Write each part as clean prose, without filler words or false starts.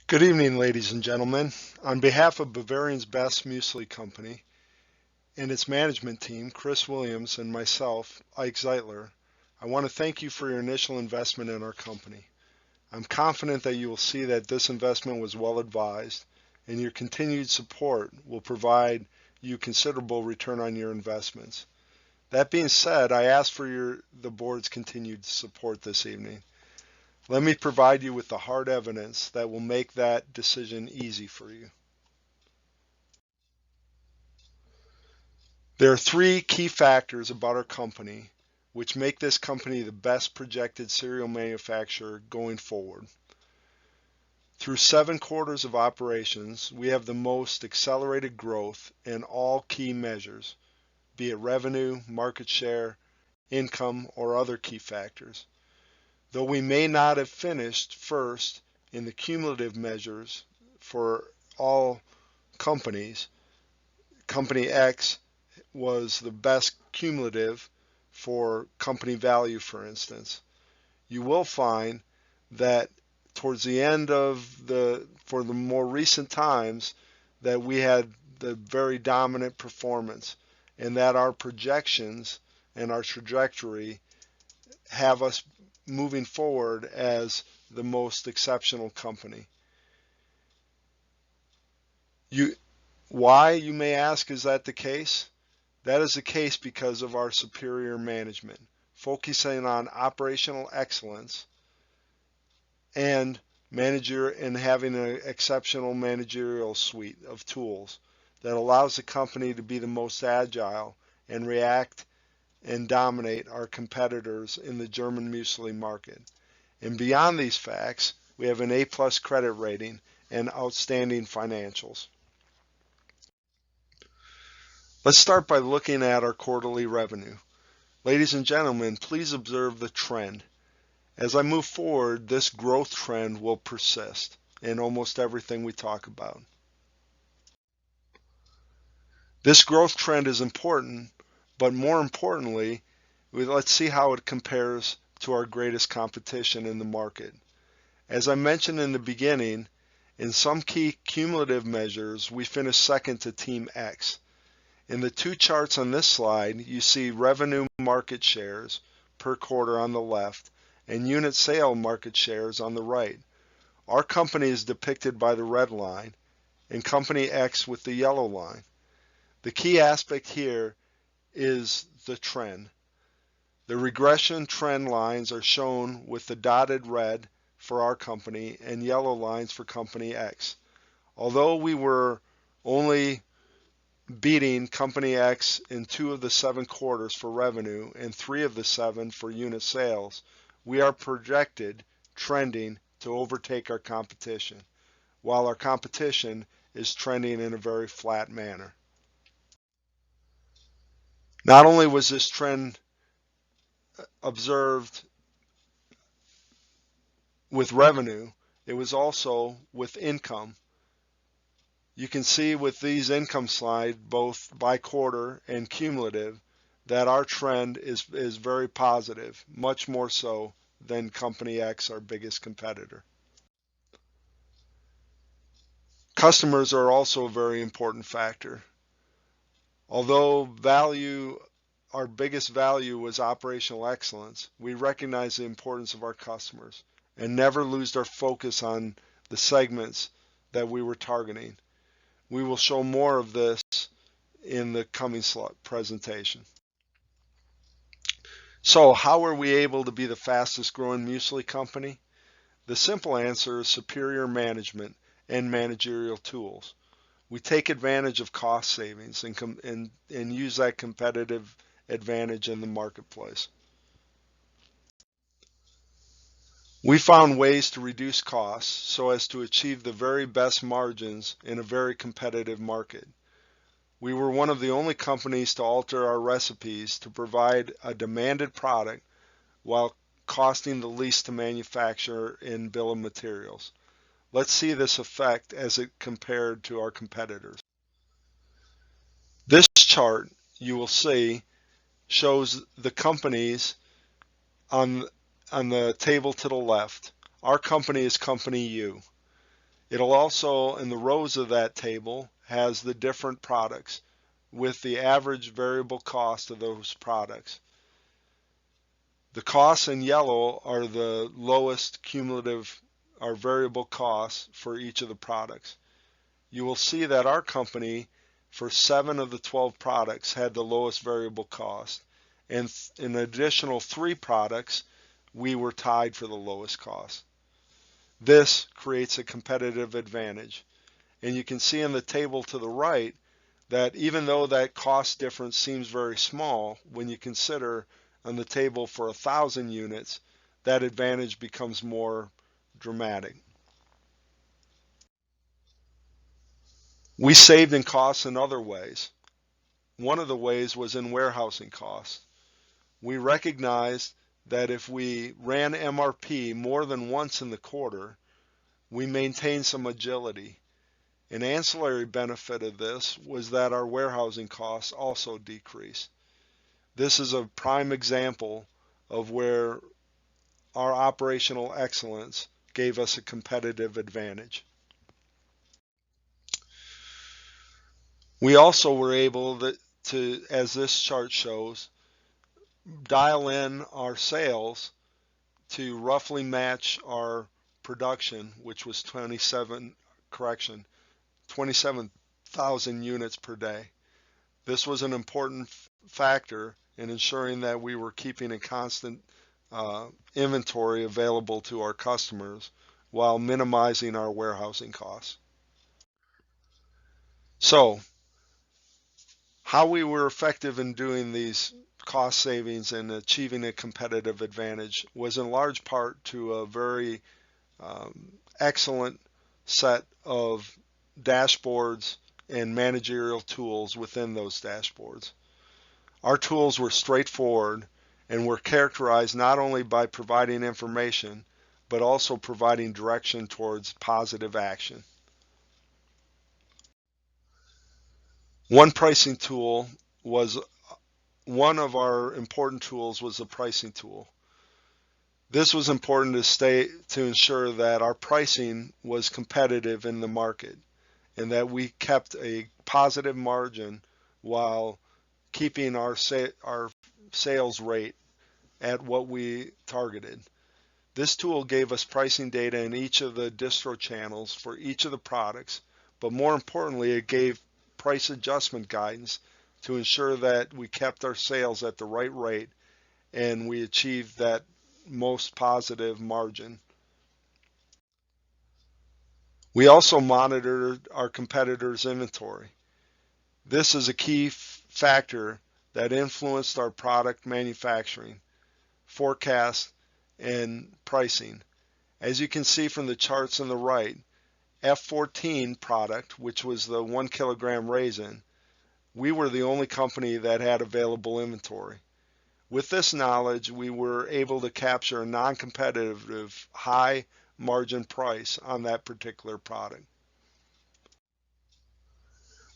Good evening, ladies and gentlemen. On behalf of Bavarian's Best Muesli Company and its management team, Chris Williams, and myself, Ike Zeitler, I want to thank you for your initial investment in our company. I'm confident that you will see that this investment was well advised, and your continued support will provide you considerable return on your investments. That being said, I ask for the board's continued support this evening. Let me provide you with the hard evidence that will make that decision easy for you. There are three key factors about our company which make this company the best projected cereal manufacturer going forward. Through 7 quarters of operations, we have the most accelerated growth in all key measures, be it revenue, market share, income, or other key factors. Though we may not have finished first in the cumulative measures for all companies, Company X was the best cumulative for company value, for instance. You will find that towards the end for the more recent times, that we had the very dominant performance, and that our projections and our trajectory have us moving forward as the most exceptional company. Why, you may ask, is that the case? That is the case because of our superior management, focusing on operational excellence and having an exceptional managerial suite of tools that allows the company to be the most agile and react and dominate our competitors in the German muesli market. And beyond these facts, we have an A+ credit rating and outstanding financials. Let's start by looking at our quarterly revenue. Ladies and gentlemen, please observe the trend. As I move forward, this growth trend will persist in almost everything we talk about. This growth trend is important, but more importantly, let's see how it compares to our greatest competition in the market. As I mentioned in the beginning, in some key cumulative measures, we finished second to Team X. In the two charts on this slide, you see revenue market shares per quarter on the left and unit sale market shares on the right. Our company is depicted by the red line and Company X with the yellow line. The key aspect here is the trend. The regression trend lines are shown with the dotted red for our company and yellow lines for Company X. Although we were only beating Company X in 2 of the 7 quarters for revenue and 3 of the 7 for unit sales, we are projected trending to overtake our competition, while our competition is trending in a very flat manner. Not only was this trend observed with revenue, it was also with income. You can see with these income slides, both by quarter and cumulative, that our trend is very positive, much more so than Company X, our biggest competitor. Customers are also a very important factor. Although our biggest value was operational excellence, we recognize the importance of our customers and never lose our focus on the segments that we were targeting. We will show more of this in the coming presentation. So how are we able to be the fastest growing muesli company? The simple answer is superior management and managerial tools. We take advantage of cost savings and use that competitive advantage in the marketplace. We found ways to reduce costs so as to achieve the very best margins in a very competitive market. We were one of the only companies to alter our recipes to provide a demanded product while costing the least to manufacture in bill of materials. Let's see this effect as it compared to our competitors. This chart, you will see, shows the companies on the table to the left. Our company is Company U. It'll also, in the rows of that table, has the different products with the average variable cost of those products. The costs in yellow are the lowest cumulative or variable costs for each of the products. You will see that our company, for 7 of the 12 products, had the lowest variable cost, and in additional 3 products, we were tied for the lowest cost. This creates a competitive advantage. And you can see in the table to the right that even though that cost difference seems very small, when you consider on the table for 1,000 units, that advantage becomes more dramatic. We saved in costs in other ways. One of the ways was in warehousing costs. We recognized that if we ran MRP more than once in the quarter, we maintained some agility. An ancillary benefit of this was that our warehousing costs also decreased. This is a prime example of where our operational excellence gave us a competitive advantage. We also were able to, as this chart shows, dial in our sales to roughly match our production, which was 27,000 units per day. This was an important factor in ensuring that we were keeping a constant inventory available to our customers while minimizing our warehousing costs. So, how we were effective in doing these cost savings and achieving a competitive advantage was in large part to a very excellent set of dashboards and managerial tools within those dashboards. Our tools were straightforward and were characterized not only by providing information, but also providing direction towards positive action. One of our important tools was the pricing tool. This was important to ensure that our pricing was competitive in the market and that we kept a positive margin while keeping our sales rate at what we targeted. This tool gave us pricing data in each of the distro channels for each of the products, but more importantly, it gave price adjustment guidance to ensure that we kept our sales at the right rate and we achieved that most positive margin. We also monitored our competitors' inventory. This is a key factor that influenced our product manufacturing, forecast, and pricing. As you can see from the charts on the right, F14 product, which was the 1 kilogram raisin, we were the only company that had available inventory. With this knowledge, we were able to capture a non-competitive high margin price on that particular product.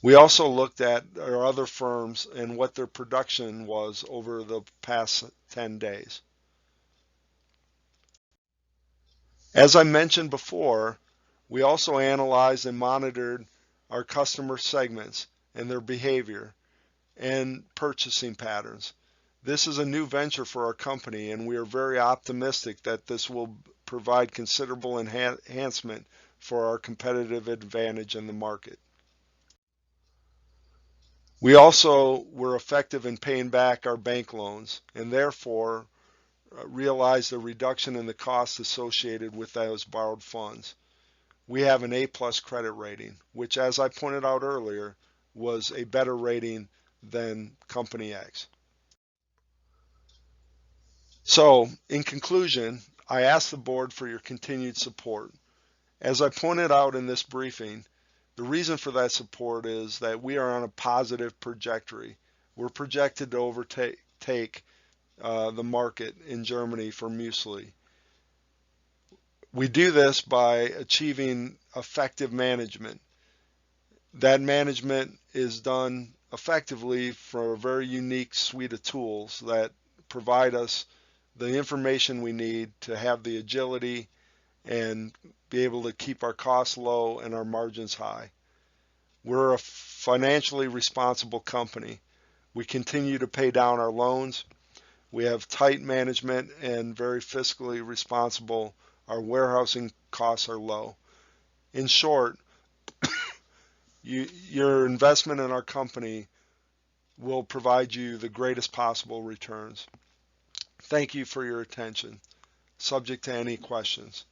We also looked at our other firms and what their production was over the past 10 days. As I mentioned before, we also analyzed and monitored our customer segments and their behavior and purchasing patterns. This is a new venture for our company, and we are very optimistic that this will provide considerable enhancement for our competitive advantage in the market. We also were effective in paying back our bank loans and therefore realized a reduction in the costs associated with those borrowed funds. We have an A+ credit rating, which, as I pointed out earlier, was a better rating than Company X. So, in conclusion, I ask the board for your continued support. As I pointed out in this briefing, the reason for that support is that we are on a positive trajectory. We're projected to overtake the market in Germany for muesli. We do this by achieving effective management. That management is done effectively for a very unique suite of tools that provide us the information we need to have the agility and be able to keep our costs low and our margins high. We're a financially responsible company. We continue to pay down our loans. We have tight management and very fiscally responsible. Our warehousing costs are low. In short, your investment in our company will provide you the greatest possible returns. Thank you for your attention. Subject to any questions.